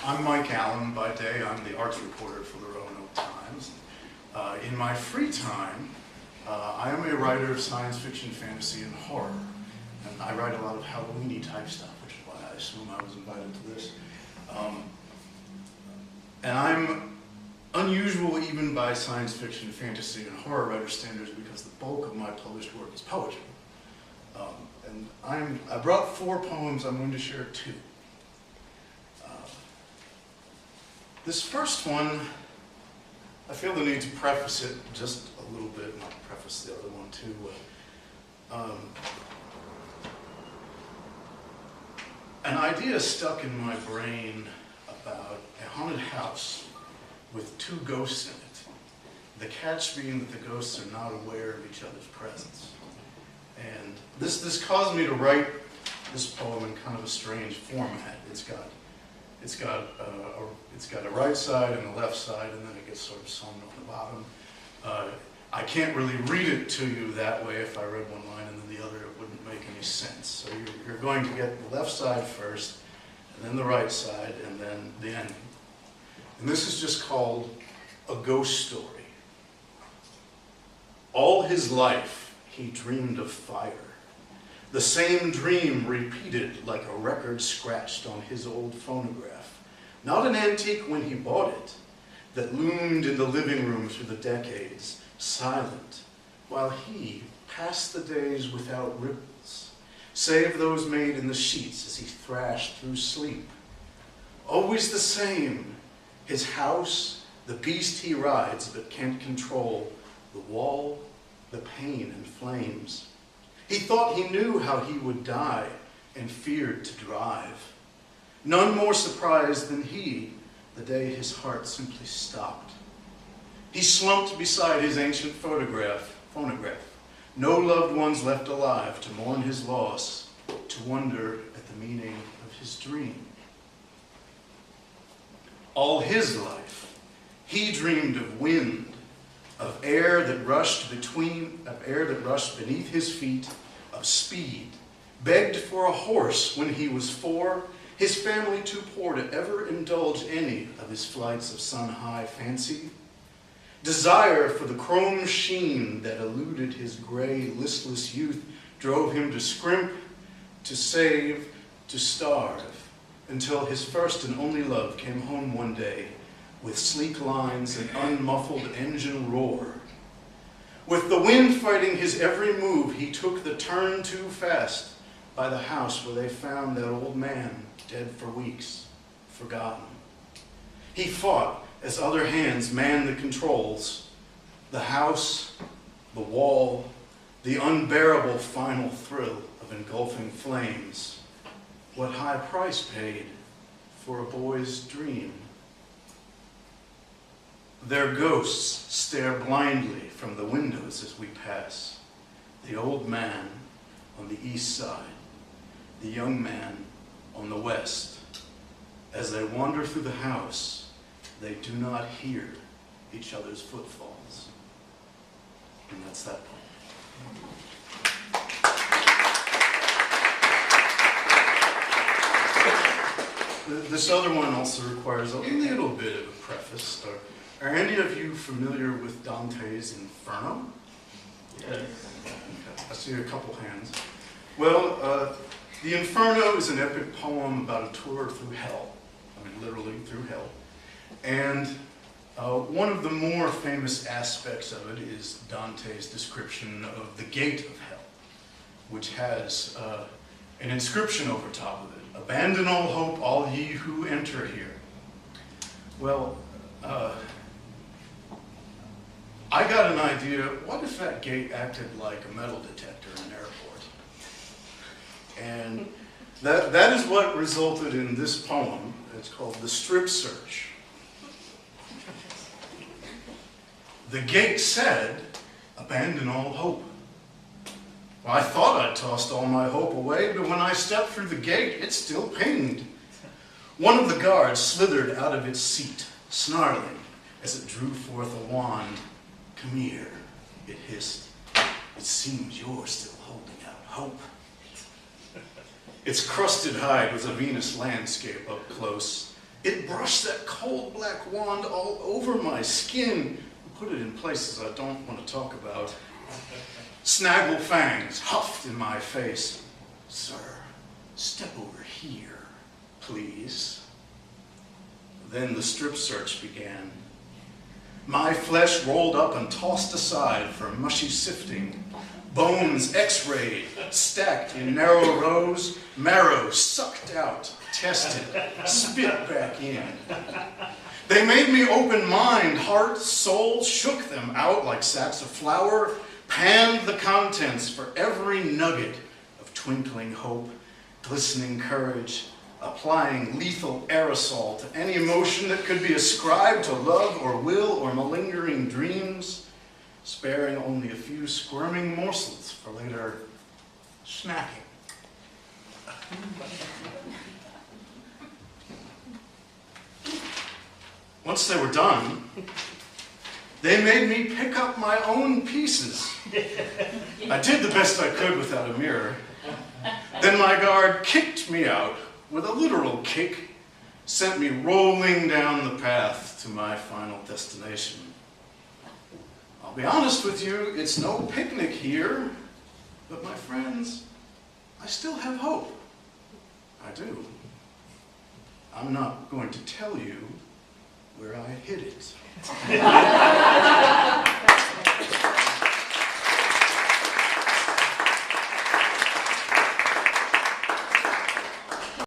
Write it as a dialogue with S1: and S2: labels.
S1: I'm Mike Allen by day. I'm the arts reporter for the Roanoke Times. In my free time, I am a writer of science fiction, fantasy, and horror. And I write a lot of Halloween-y type stuff, which is why I assume I was invited to this. And I'm unusual even by science fiction, fantasy, and horror writer standards because the bulk of my published work is poetry. And I brought 4 poems. I'm going to share 2. This first one, I feel the need to preface it just a little bit, and I'll preface the other one too. An idea stuck in my brain about a haunted house with 2 ghosts in it. The catch being that the ghosts are not aware of each other's presence. And this caused me to write this poem in kind of a strange format. It's got a right side and a left side, and then it gets sort of sewn on the bottom. I can't really read it to you that way. If I read one line and then the other, it wouldn't make any sense. So you're going to get the left side first, and then the right side, and then the ending. And this is just called A Ghost Story. All his life, he dreamed of fire. The same dream repeated like a record scratched on his old phonograph. Not an antique when he bought it, that loomed in the living room through the decades, silent, while he passed the days without ripples, save those made in the sheets as he thrashed through sleep. Always the same, his house, the beast he rides but can't control, the wall, the pain and flames. He thought he knew how he would die and feared to drive. None more surprised than he the day his heart simply stopped. He slumped beside his ancient phonograph. No loved ones left alive to mourn his loss, to wonder at the meaning of his dream. All his life, he dreamed of wind, of air that rushed beneath his feet, of speed, begged for a horse when he was 4, his family too poor to ever indulge any of his flights of sun-high fancy. Desire for the chrome sheen that eluded his gray, listless youth drove him to scrimp, to save, to starve, until his first and only love came home one day with sleek lines and unmuffled engine roar. With the wind fighting his every move, he took the turn too fast by the house where they found that old man dead for weeks, forgotten. He fought as other hands manned the controls, the house, the wall, the unbearable final thrill of engulfing flames. What high price paid for a boy's dream. Their ghosts stare blindly from the windows as we pass. The old man on the east side, the young man on the west. As they wander through the house, they do not hear each other's footfalls. And that's that poem. This other one also requires a little bit of a preface. Are any of you familiar with Dante's Inferno? Yes. Okay. I see a couple hands. Well, the Inferno is an epic poem about a tour through hell. I mean, literally through hell. And one of the more famous aspects of it is Dante's description of the gate of hell, which has an inscription over top of it. Abandon all hope, all ye who enter here. Well, I got an idea, what if that gate acted like a metal detector in an airport? And that is what resulted in this poem. It's called The Strip Search. The gate said, abandon all hope. Well, I thought I'd tossed all my hope away, but when I stepped through the gate, it still pinged. One of the guards slithered out of its seat, snarling as it drew forth a wand. Come here, it hissed. It seems you're still holding out hope. Its crusted hide was a Venus landscape up close, It brushed that cold black wand all over my skin, put it in places I don't want to talk about. Snaggle fangs huffed in my face. Sir, step over here, please. Then the strip search began. My flesh rolled up and tossed aside for mushy sifting. Bones x-rayed, stacked in narrow rows, marrow sucked out, tested, spit back in. They made me open mind, heart, soul, shook them out like sacks of flour, panned the contents for every nugget of twinkling hope, glistening courage, applying lethal aerosol to any emotion that could be ascribed to love or will or malingering dreams, sparing only a few squirming morsels for later snacking. Once they were done, they made me pick up my own pieces. I did the best I could without a mirror. Then my guard kicked me out with a literal kick, sent me rolling down the path to my final destination. I'll be honest with you, it's no picnic here, but my friends, I still have hope. I do. I'm not going to tell you where I hid it.